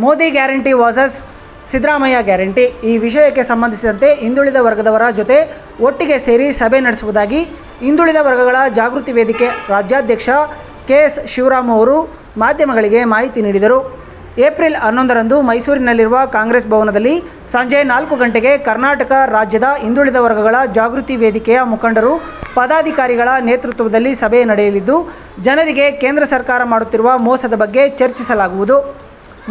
Modi guarantee versus Siddaramaiah guarantee ಈ ವಿಷಯಕ್ಕೆ ಸಂಬಂಧಿಸಿದಂತೆ ಹಿಂದುಳಿದ ವರ್ಗದವರ ಜೊತೆ ಒಟ್ಟಿಗೆ ಸೇರಿ ಸಭೆ ನಡೆಸುವುದಾಗಿ ಹಿಂದುಳಿದ ವರ್ಗಗಳ ಜಾಗೃತಿ ವೇದಿಕೆ ರಾಜ್ಯಾಧ್ಯಕ್ಷ KS ಶಿವರಾಮ್ ಅವರು ಮಾಧ್ಯಮಗಳಿಗೆ ಮಾಹಿತಿ ನೀಡಿದರು. ಏಪ್ರಿಲ್ 11ರಂದು ಮೈಸೂರಿನಲ್ಲಿರುವ ಕಾಂಗ್ರೆಸ್ ಭವನದಲ್ಲಿ ಸಂಜೆ 4 ಗಂಟೆಗೆ ಕರ್ನಾಟಕ ರಾಜ್ಯದ ಹಿಂದುಳಿದ ವರ್ಗಗಳ ಜಾಗೃತಿ ವೇದಿಕೆಯ ಮುಖಂಡರು ಪದಾಧಿಕಾರಿಗಳ ನೇತೃತ್ವದಲ್ಲಿ ಸಭೆ ನಡೆಯಲಿದ್ದು, ಜನರಿಗೆ ಕೇಂದ್ರ ಸರ್ಕಾರ ಮಾಡುತ್ತಿರುವ ಮೋಸದ ಬಗ್ಗೆ ಚರ್ಚಿಸಲಾಗುವುದು.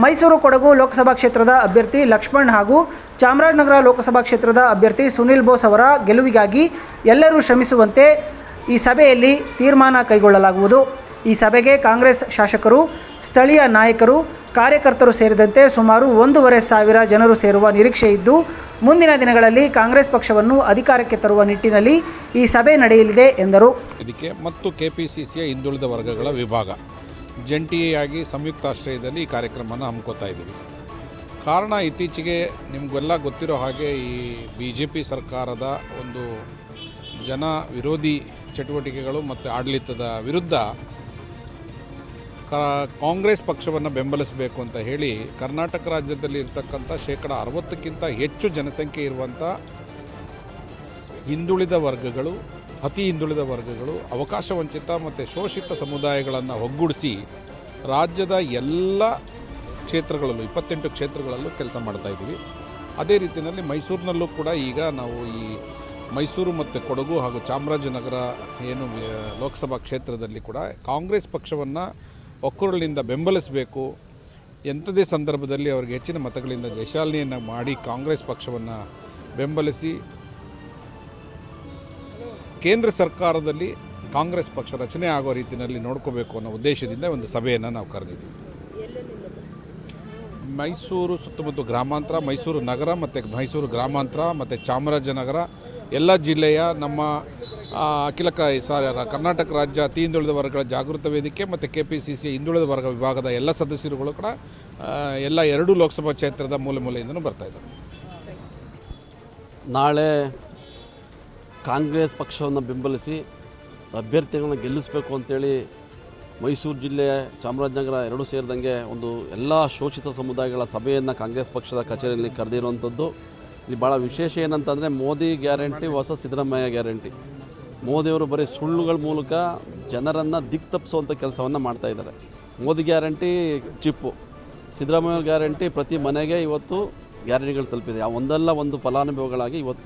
ಮೈಸೂರು ಕೊಡಗು ಲೋಕಸಭಾ ಕ್ಷೇತ್ರದ ಅಭ್ಯರ್ಥಿ ಲಕ್ಷ್ಮಣ್ ಹಾಗೂ ಚಾಮರಾಜನಗರ ಲೋಕಸಭಾ ಕ್ಷೇತ್ರದ ಅಭ್ಯರ್ಥಿ ಸುನಿಲ್ ಬೋಸ್ ಅವರ ಗೆಲುವಿಗಾಗಿ ಎಲ್ಲರೂ ಶ್ರಮಿಸುವಂತೆ ಈ ಸಭೆಯಲ್ಲಿ ತೀರ್ಮಾನ ಕೈಗೊಳ್ಳಲಾಗುವುದು. ಈ ಸಭೆಗೆ ಕಾಂಗ್ರೆಸ್ ಶಾಸಕರು, ಸ್ಥಳೀಯ ನಾಯಕರು, ಕಾರ್ಯಕರ್ತರು ಸೇರಿದಂತೆ ಸುಮಾರು 1,500 ಜನರು ಸೇರುವ ನಿರೀಕ್ಷೆ ಇದ್ದು, ಮುಂದಿನ ದಿನಗಳಲ್ಲಿ ಕಾಂಗ್ರೆಸ್ ಪಕ್ಷವನ್ನು ಅಧಿಕಾರಕ್ಕೆ ತರುವ ನಿಟ್ಟಿನಲ್ಲಿ ಈ ಸಭೆ ನಡೆಯಲಿದೆ ಎಂದರು. ಇದಕ್ಕೆ ಮತ್ತು ಕೆಪಿಸಿಸಿಯ ಹಿಂದುಳಿದ ವರ್ಗಗಳ ವಿಭಾಗ ಜಂಟಿಯಾಗಿ ಸಂಯುಕ್ತಾಶ್ರಯದಲ್ಲಿ ಈ ಕಾರ್ಯಕ್ರಮವನ್ನು ಹಮ್ಮಿಕೊತಾ ಇದ್ದೀವಿ. ಕಾರಣ ಇತ್ತೀಚೆಗೆ ನಿಮಗೆಲ್ಲ ಗೊತ್ತಿರೋ ಹಾಗೆ ಈ BJP ಸರ್ಕಾರದ ಒಂದು ಜನ ವಿರೋಧಿ ಚಟುವಟಿಕೆಗಳು ಮತ್ತು ಆಡಳಿತದ ವಿರುದ್ಧ ಕಾಂಗ್ರೆಸ್ ಪಕ್ಷವನ್ನು ಬೆಂಬಲಿಸಬೇಕು ಅಂತ ಹೇಳಿ ಕರ್ನಾಟಕ ರಾಜ್ಯದಲ್ಲಿ ಇರ್ತಕ್ಕಂಥ 60%ಕ್ಕಿಂತ ಹೆಚ್ಚು ಜನಸಂಖ್ಯೆ ಇರುವಂಥ ಹಿಂದುಳಿದ ವರ್ಗಗಳು, ಅತಿ ಹಿಂದುಳಿದ ವರ್ಗಗಳು, ಅವಕಾಶ ವಂಚಿತ ಮತ್ತು ಶೋಷಿತ ಸಮುದಾಯಗಳನ್ನು ಒಗ್ಗೂಡಿಸಿ ರಾಜ್ಯದ ಎಲ್ಲ ಕ್ಷೇತ್ರಗಳಲ್ಲೂ 28 ಕ್ಷೇತ್ರಗಳಲ್ಲೂ ಕೆಲಸ ಮಾಡ್ತಾಯಿದ್ದೀವಿ. ಅದೇ ರೀತಿಯಲ್ಲಿ ಮೈಸೂರಿನಲ್ಲೂ ಕೂಡ ಈಗ ನಾವು ಈ ಮೈಸೂರು ಮತ್ತು ಕೊಡಗು ಹಾಗೂ ಚಾಮರಾಜನಗರ ಏನು ಲೋಕಸಭಾ ಕ್ಷೇತ್ರದಲ್ಲಿ ಕೂಡ ಕಾಂಗ್ರೆಸ್ ಪಕ್ಷವನ್ನು ಒಕ್ಕೂರಲಿಂದ ಬೆಂಬಲಿಸಬೇಕು, ಎಂಥದೇ ಸಂದರ್ಭದಲ್ಲಿ ಅವರಿಗೆ ಹೆಚ್ಚಿನ ಮತಗಳಿಂದ ಜಯಶಾಲಿನಿಯನ್ನು ಮಾಡಿ ಕಾಂಗ್ರೆಸ್ ಪಕ್ಷವನ್ನು ಬೆಂಬಲಿಸಿ ಕೇಂದ್ರ ಸರ್ಕಾರದಲ್ಲಿ ಕಾಂಗ್ರೆಸ್ ಪಕ್ಷ ರಚನೆ ಆಗೋ ರೀತಿಯಲ್ಲಿ ನೋಡ್ಕೋಬೇಕು ಅನ್ನೋ ಉದ್ದೇಶದಿಂದ ಒಂದು ಸಭೆಯನ್ನು ನಾವು ಕರೆದಿದ್ದೀವಿ. ಮೈಸೂರು ಸುತ್ತಮುತ್ತ ಗ್ರಾಮಾಂತರ, ಮೈಸೂರು ನಗರ ಮತ್ತು ಮೈಸೂರು ಗ್ರಾಮಾಂತರ ಮತ್ತು ಚಾಮರಾಜನಗರ ಎಲ್ಲ ಜಿಲ್ಲೆಯ ನಮ್ಮ ಕರ್ನಾಟಕ ರಾಜ್ಯ ಅತಿ ಹಿಂದುಳಿದ ವರ್ಗಗಳ ಜಾಗೃತ ವೇದಿಕೆ ಮತ್ತು KPCC ಹಿಂದುಳಿದ ವರ್ಗ ವಿಭಾಗದ ಎಲ್ಲ ಸದಸ್ಯರುಗಳು ಕೂಡ ಎಲ್ಲ 2 ಲೋಕಸಭಾ ಕ್ಷೇತ್ರದ ಮೂಲೆಯಿಂದಲೂ ಬರ್ತಾಯಿದ್ದಾರೆ. ನಾಳೆ ಕಾಂಗ್ರೆಸ್ ಪಕ್ಷವನ್ನು ಬೆಂಬಲಿಸಿ ಅಭ್ಯರ್ಥಿಗಳನ್ನು ಗೆಲ್ಲಿಸಬೇಕು ಅಂತೇಳಿ ಮೈಸೂರು ಜಿಲ್ಲೆ, ಚಾಮರಾಜನಗರ 2 ಸೇರಿದಂಗೆ ಒಂದು ಎಲ್ಲ ಶೋಷಿತ ಸಮುದಾಯಗಳ ಸಭೆಯನ್ನು ಕಾಂಗ್ರೆಸ್ ಪಕ್ಷದ ಕಚೇರಿಯಲ್ಲಿ ಕರೆದಿರುವಂಥದ್ದು. ಇದು ಭಾಳ ವಿಶೇಷ ಏನಂತಂದರೆ Modi guarantee versus Siddaramaiah guarantee. ಮೋದಿಯವರು ಬರೀ ಸುಳ್ಳುಗಳ ಮೂಲಕ ಜನರನ್ನು ದಿಕ್ತಪ್ಪಿಸುವಂಥ ಕೆಲಸವನ್ನು ಮಾಡ್ತಾಯಿದ್ದಾರೆ. ಮೋದಿ ಗ್ಯಾರಂಟಿ ಚಿಪ್ಪು, ಸಿದ್ದರಾಮಯ್ಯ ಗ್ಯಾರಂಟಿ ಪ್ರತಿ ಮನೆಗೆ ಇವತ್ತು ಗ್ಯಾರಂಟಿಗಳು ತಲುಪಿದೆ. ಒಂದಲ್ಲ ಒಂದು ಫಲಾನುಭವಿಗಳಾಗಿ ಇವತ್ತು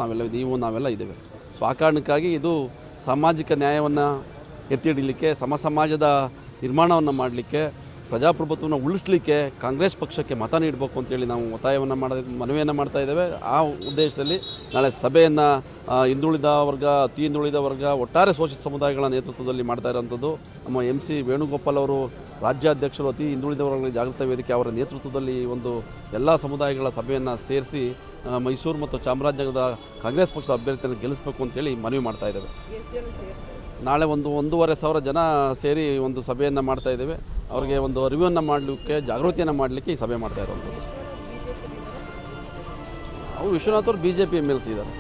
ನಾವೆಲ್ಲ ಇದ್ದೇವೆ. ಸೊ ಆ ಕಾರಣಕ್ಕಾಗಿ ಇದು ಸಾಮಾಜಿಕ ನ್ಯಾಯವನ್ನು ಎತ್ತಿ ಹಿಡಿಲಿಕ್ಕೆ, ಸಮಾಜದ ನಿರ್ಮಾಣವನ್ನು ಮಾಡಲಿಕ್ಕೆ, ಪ್ರಜಾಪ್ರಭುತ್ವವನ್ನು ಉಳಿಸಲಿಕ್ಕೆ ಕಾಂಗ್ರೆಸ್ ಪಕ್ಷಕ್ಕೆ ಮತ ನೀಡಬೇಕು ಅಂತೇಳಿ ನಾವು ಮನವಿಯನ್ನು ಮಾಡ್ತಾ ಇದ್ದೇವೆ. ಆ ಉದ್ದೇಶದಲ್ಲಿ ನಾಳೆ ಸಭೆಯನ್ನು ಹಿಂದುಳಿದ ವರ್ಗ, ಅತಿ ಹಿಂದುಳಿದ ವರ್ಗ, ಒಟ್ಟಾರೆ ಶೋಷಿತ ಸಮುದಾಯಗಳ ನೇತೃತ್ವದಲ್ಲಿ ಮಾಡ್ತಾ ಇರೋಂಥದ್ದು. ನಮ್ಮ MC ವೇಣುಗೋಪಾಲ್ ಅವರು ರಾಜ್ಯಾಧ್ಯಕ್ಷರು, ಅತಿ ಹಿಂದುಳಿದ ವರ್ಗಗಳ ಜಾಗೃತ ವೇದಿಕೆ ಅವರ ನೇತೃತ್ವದಲ್ಲಿ ಒಂದು ಎಲ್ಲ ಸಮುದಾಯಗಳ ಸಭೆಯನ್ನು ಸೇರಿಸಿ ಮೈಸೂರು ಮತ್ತು ಚಾಮರಾಜನಗರದ ಕಾಂಗ್ರೆಸ್ ಪಕ್ಷದ ಅಭ್ಯರ್ಥಿಯನ್ನು ಗೆಲ್ಲಿಸಬೇಕು ಅಂತೇಳಿ ಮನವಿ ಮಾಡ್ತಾ ಇದ್ದೇವೆ. ನಾಳೆ 1,500 ಜನ ಸೇರಿ ಒಂದು ಸಭೆಯನ್ನು ಮಾಡ್ತಾ ಇದ್ದೇವೆ. ಅವರಿಗೆ ಒಂದು ಅರಿವನ್ನು ಮಾಡಲಿಕ್ಕೆ, ಜಾಗೃತಿಯನ್ನು ಮಾಡಲಿಕ್ಕೆ ಈ ಸಭೆ ಮಾಡ್ತಾ ಇರೋವಂಥದ್ದು. ಅವರು ವಿಶ್ವನಾಥ್ ಅವರು BJP MLC ಇದ್ದಾರೆ.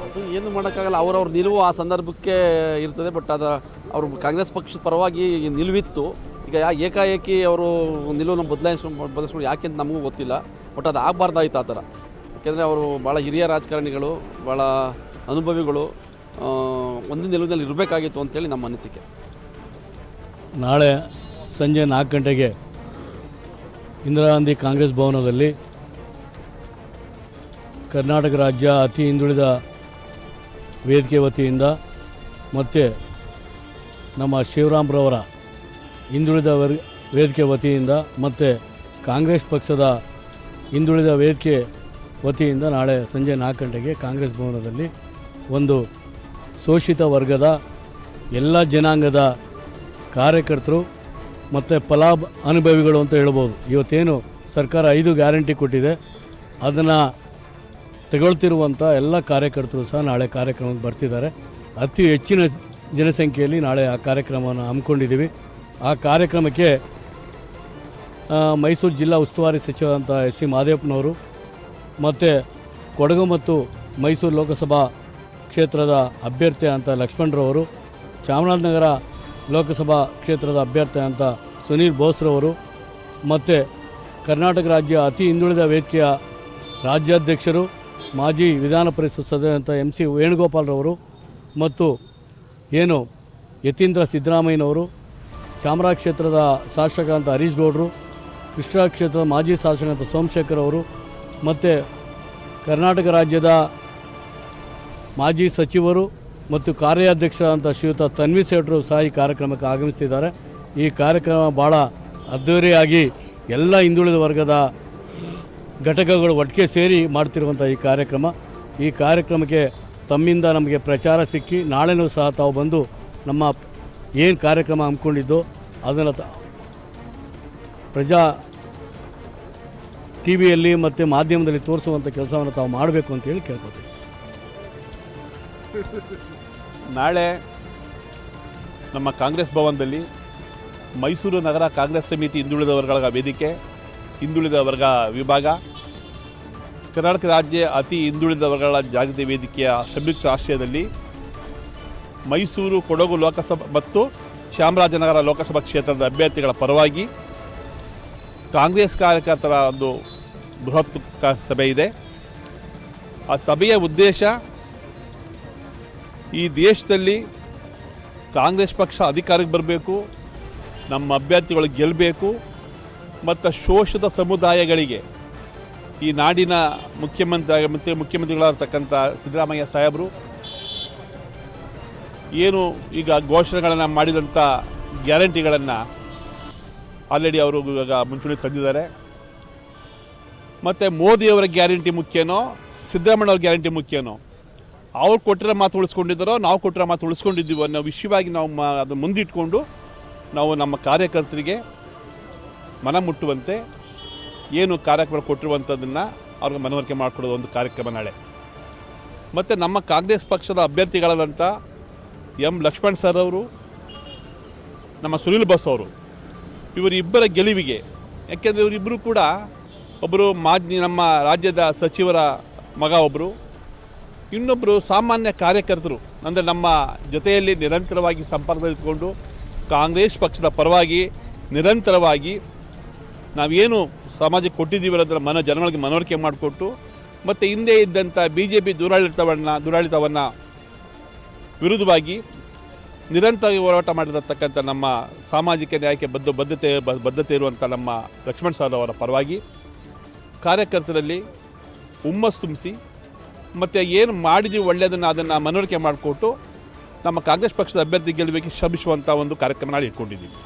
ಅದು ಏನು ಮಾಡೋಕ್ಕಾಗಲ್ಲ, ಅವ್ರವ್ರ ನಿಲುವು ಆ ಸಂದರ್ಭಕ್ಕೆ ಇರ್ತದೆ. ಬಟ್ ಅವರು ಕಾಂಗ್ರೆಸ್ ಪಕ್ಷದ ಪರವಾಗಿ ನಿಲುವಿತ್ತು. ಈಗ ಏಕಾಏಕಿ ಅವರು ನಿಲುವನ್ನು ಬದಲಿಸ್ಕೊಂಡು ಯಾಕೆ ಅಂತ ನಮಗೂ ಗೊತ್ತಿಲ್ಲ. ಬಟ್ ಅದು ಆಗಬಾರ್ದಾಯ್ತು ಆ ಥರ. ಯಾಕೆಂದರೆ ಅವರು ಭಾಳ ಹಿರಿಯ ರಾಜಕಾರಣಿಗಳು, ಭಾಳ ಅನುಭವಿಗಳು, ಒಂದೇ ನಿಲುವಿನಲ್ಲಿ ಇರಬೇಕಾಗಿತ್ತು ಅಂತೇಳಿ ನಮ್ಮ ಅನಿಸಿಕೆ. ನಾಳೆ ಸಂಜೆ 4 ಗಂಟೆಗೆ ಇಂದಿರಾ ಗಾಂಧಿ ಕಾಂಗ್ರೆಸ್ ಭವನದಲ್ಲಿ ಕರ್ನಾಟಕ ರಾಜ್ಯ ಅತಿ ಹಿಂದುಳಿದ ವೇದಿಕೆ ವತಿಯಿಂದ ಮತ್ತು ನಮ್ಮ ಶಿವರಾಮ್ರವರ ಹಿಂದುಳಿದ ವೇದಿಕೆ ವತಿಯಿಂದ ಮತ್ತು ಕಾಂಗ್ರೆಸ್ ಪಕ್ಷದ ಹಿಂದುಳಿದ ವೇದಿಕೆ ವತಿಯಿಂದ ನಾಳೆ ಸಂಜೆ 4 ಗಂಟೆಗೆ ಕಾಂಗ್ರೆಸ್ ಭವನದಲ್ಲಿ ಒಂದು ಶೋಷಿತ ವರ್ಗದ ಎಲ್ಲ ಜನಾಂಗದ ಕಾರ್ಯಕರ್ತರು ಮತ್ತು ಫಲಾನುಭವಿಗಳು ಅಂತ ಹೇಳ್ಬೋದು. ಇವತ್ತೇನು ಸರ್ಕಾರ 5 ಗ್ಯಾರಂಟಿ ಕೊಟ್ಟಿದೆ, ಅದನ್ನು ತಗೊಳ್ತಿರುವಂಥ ಎಲ್ಲ ಕಾರ್ಯಕರ್ತರು ಸಹ ನಾಳೆ ಕಾರ್ಯಕ್ರಮಕ್ಕೆ ಬರ್ತಿದ್ದಾರೆ. ಅತಿ ಹೆಚ್ಚಿನ ಜನಸಂಖ್ಯೆಯಲ್ಲಿ ನಾಳೆ ಆ ಕಾರ್ಯಕ್ರಮವನ್ನು ಹಮ್ಮಿಕೊಂಡಿದ್ದೀವಿ. ಆ ಕಾರ್ಯಕ್ರಮಕ್ಕೆ ಮೈಸೂರು ಜಿಲ್ಲಾ ಉಸ್ತುವಾರಿ ಸಚಿವರಂಥ SC ಮಹದೇವಪ್ಪನವರು ಮತ್ತು ಕೊಡಗು ಮತ್ತು ಮೈಸೂರು ಲೋಕಸಭಾ ಕ್ಷೇತ್ರದ ಅಭ್ಯರ್ಥಿ ಅಂತ ಲಕ್ಷ್ಮಣರವರು, ಚಾಮರಾಜನಗರ ಲೋಕಸಭಾ ಕ್ಷೇತ್ರದ ಅಭ್ಯರ್ಥಿ ಅಂತ ಸುನೀಲ್ ಬೋಸ್ರವರು ಮತ್ತು ಕರ್ನಾಟಕ ರಾಜ್ಯ ಅತಿ ಹಿಂದುಳಿದ ವೇದಿಕೆಯ ರಾಜ್ಯಾಧ್ಯಕ್ಷರು ಮಾಜಿ ವಿಧಾನ ಪರಿಷತ್ ಸದಸ್ಯರಂಥ MC ವೇಣುಗೋಪಾಲ್ರವರು ಮತ್ತು ಏನು ಯತೀಂದ್ರ ಸಿದ್ದರಾಮಯ್ಯನವರು, ಚಾಮರಾಜ ಕ್ಷೇತ್ರದ ಶಾಸಕ ಅಂತ ಹರೀಶ್ ಗೌಡರು, ಕೃಷ್ಣ ಕ್ಷೇತ್ರದ ಮಾಜಿ ಶಾಸಕ ಅಂತ ಸೋಮಶೇಖರ್ ಅವರು ಮತ್ತು ಕರ್ನಾಟಕ ರಾಜ್ಯದ ಮಾಜಿ ಸಚಿವರು ಮತ್ತು ಕಾರ್ಯಾಧ್ಯಕ್ಷ ಅಂತ ಶ್ರೀಯುತ ತನ್ವಿ ಸೇಠರು ಸಹ ಈ ಕಾರ್ಯಕ್ರಮಕ್ಕೆ ಆಗಮಿಸ್ತಿದ್ದಾರೆ. ಈ ಕಾರ್ಯಕ್ರಮ ಭಾಳ ಅದ್ದೂರಿಯಾಗಿ ಎಲ್ಲ ಹಿಂದುಳಿದ ವರ್ಗದ ಘಟಕಗಳು ಒಟ್ಟಿಗೆ ಸೇರಿ ಮಾಡ್ತಿರುವಂಥ ಈ ಕಾರ್ಯಕ್ರಮಕ್ಕೆ ತಮ್ಮಿಂದ ನಮಗೆ ಪ್ರಚಾರ ಸಿಕ್ಕಿ ನಾಳೆನೂ ಸಹ ತಾವು ಬಂದು ನಮ್ಮ ಏನು ಕಾರ್ಯಕ್ರಮ ಹಮ್ಮಿಕೊಂಡಿದ್ದು ಅದನ್ನು ಪ್ರಜಾ ಟಿವಿಯಲ್ಲಿ ಮತ್ತು ಮಾಧ್ಯಮದಲ್ಲಿ ತೋರಿಸುವಂಥ ಕೆಲಸವನ್ನು ತಾವು ಮಾಡಬೇಕು ಅಂತೇಳಿ ಕೇಳ್ಕೊತೀವಿ. ನಾಳೆ ನಮ್ಮ ಕಾಂಗ್ರೆಸ್ ಭವನದಲ್ಲಿ ಮೈಸೂರು ನಗರ ಕಾಂಗ್ರೆಸ್ ಸಮಿತಿ ಹಿಂದುಳಿದ ವರ್ಗಗಳ ವೇದಿಕೆ, ಹಿಂದುಳಿದ ವರ್ಗ ವಿಭಾಗ, ಕರ್ನಾಟಕ ರಾಜ್ಯ ಅತಿ ಹಿಂದುಳಿದ ವರ್ಗಗಳ ಜಾಗೃತಿ ವೇದಿಕೆಯ ಸಂಯುಕ್ತ ಆಶ್ರಯದಲ್ಲಿ ಮೈಸೂರು, ಕೊಡಗು ಲೋಕಸಭಾ ಮತ್ತು ಚಾಮರಾಜನಗರ ಲೋಕಸಭಾ ಕ್ಷೇತ್ರದ ಅಭ್ಯರ್ಥಿಗಳ ಪರವಾಗಿ ಕಾಂಗ್ರೆಸ್ ಕಾರ್ಯಕರ್ತರ ಒಂದು ಬೃಹತ್ ಸಭೆ ಇದೆ. ಆ ಸಭೆಯ ಉದ್ದೇಶ ಈ ದೇಶದಲ್ಲಿ ಕಾಂಗ್ರೆಸ್ ಪಕ್ಷ ಅಧಿಕಾರಕ್ಕೆ ಬರಬೇಕು, ನಮ್ಮ ಅಭ್ಯರ್ಥಿಗಳು ಗೆಲ್ಲಬೇಕು ಮತ್ತು ಶೋಷಿತ ಸಮುದಾಯಗಳಿಗೆ ಈ ನಾಡಿನ ಮುಖ್ಯಮಂತ್ರಿಗಳಾಗಿರ್ತಕ್ಕಂಥ ಸಿದ್ದರಾಮಯ್ಯ ಸಾಹೇಬರು ಏನು ಈಗ ಘೋಷಣೆಗಳನ್ನು ಮಾಡಿದಂಥ ಗ್ಯಾರಂಟಿಗಳನ್ನು ಆಲ್ರೆಡಿ ಅವರು ಇವಾಗ ಮುಂಚೂಣಿ ತಂದಿದ್ದಾರೆ. ಮತ್ತು ಮೋದಿಯವರ ಗ್ಯಾರಂಟಿ ಮುಖ್ಯನೋ ಸಿದ್ದರಾಮಯ್ಯವ್ರ ಗ್ಯಾರಂಟಿ ಮುಖ್ಯನೋ, ಅವ್ರು ಕೊಟ್ಟಿರೋ ಮಾತು ಉಳಿಸ್ಕೊಂಡಿದ್ದಾರೋ ನಾವು ಕೊಟ್ಟಿರೋ ಮಾತು ಉಳಿಸ್ಕೊಂಡಿದ್ದೀವೋ ಅನ್ನೋ ವಿಷಯವಾಗಿ ನಾವು ಅದು ಮುಂದಿಟ್ಕೊಂಡು ನಾವು ನಮ್ಮ ಕಾರ್ಯಕರ್ತರಿಗೆ ಮನ ಮುಟ್ಟುವಂತೆ ಏನು ಕಾರ್ಯಕ್ರಮ ಕೊಟ್ಟಿರುವಂಥದ್ದನ್ನು ಅವ್ರಿಗೆ ಮನವರಿಕೆ ಮಾಡಿಕೊಡೋದು ಒಂದು ಕಾರ್ಯಕ್ರಮ ನಾಳೆ. ಮತ್ತು ನಮ್ಮ ಕಾಂಗ್ರೆಸ್ ಪಕ್ಷದ ಅಭ್ಯರ್ಥಿಗಳಾದಂಥ M. ಲಕ್ಷ್ಮಣ್ ಸರ್ ಅವರು, ನಮ್ಮ ಸುನೀಲ್ ಬಸ್ ಅವರು, ಇವರಿಬ್ಬರ ಗೆಲುವಿಗೆ, ಯಾಕೆಂದರೆ ಇವರಿಬ್ಬರು ಕೂಡ ಒಬ್ಬರು ನಮ್ಮ ರಾಜ್ಯದ ಸಚಿವರ ಮಗ, ಒಬ್ಬರು ಇನ್ನೊಬ್ಬರು ಸಾಮಾನ್ಯ ಕಾರ್ಯಕರ್ತರು, ಅಂದರೆ ನಮ್ಮ ಜೊತೆಯಲ್ಲಿ ನಿರಂತರವಾಗಿ ಸಂಪರ್ಕದಲ್ಲಿದ್ದುಕೊಂಡು ಕಾಂಗ್ರೆಸ್ ಪಕ್ಷದ ಪರವಾಗಿ ನಿರಂತರವಾಗಿ ನಾವೇನು ಸಮಾಜಕ್ಕೆ ಕೊಟ್ಟಿದ್ದೀವಿ ಅನ್ನೋದರ ಜನಗಳಿಗೆ ಮನವರಿಕೆ ಮಾಡಿಕೊಟ್ಟು ಮತ್ತು ಹಿಂದೆ ಇದ್ದಂಥ BJP ದುರಾಡಳಿತವನ್ನು ವಿರುದ್ಧವಾಗಿ ನಿರಂತರವಾಗಿ ಹೋರಾಟ ಮಾಡಿರತಕ್ಕಂಥ ನಮ್ಮ ಸಾಮಾಜಿಕ ನ್ಯಾಯಕ್ಕೆ ಬದ್ಧತೆ ಇರುವಂಥ ನಮ್ಮ ಲಕ್ಷ್ಮಣ್ ಸರ್ ಅವರ ಪರವಾಗಿ ಕಾರ್ಯಕರ್ತರಲ್ಲಿ ಹುಮ್ಮಸ್ಸು ತುಂಬಿಸಿ ಮತ್ತು ಏನು ಮಾಡಿದ್ದೀವಿ ಒಳ್ಳೆಯದನ್ನು ಅದನ್ನು ಮನವರಿಕೆ ಮಾಡಿಕೊಟ್ಟು ನಮ್ಮ ಕಾಂಗ್ರೆಸ್ ಪಕ್ಷದ ಅಭ್ಯರ್ಥಿ ಗೆಲ್ಲಬೇಕು ಶ್ರಮಿಸುವಂಥ ಒಂದು ಕಾರ್ಯಕ್ರಮ ಇಟ್ಕೊಂಡಿದ್ದೀವಿ.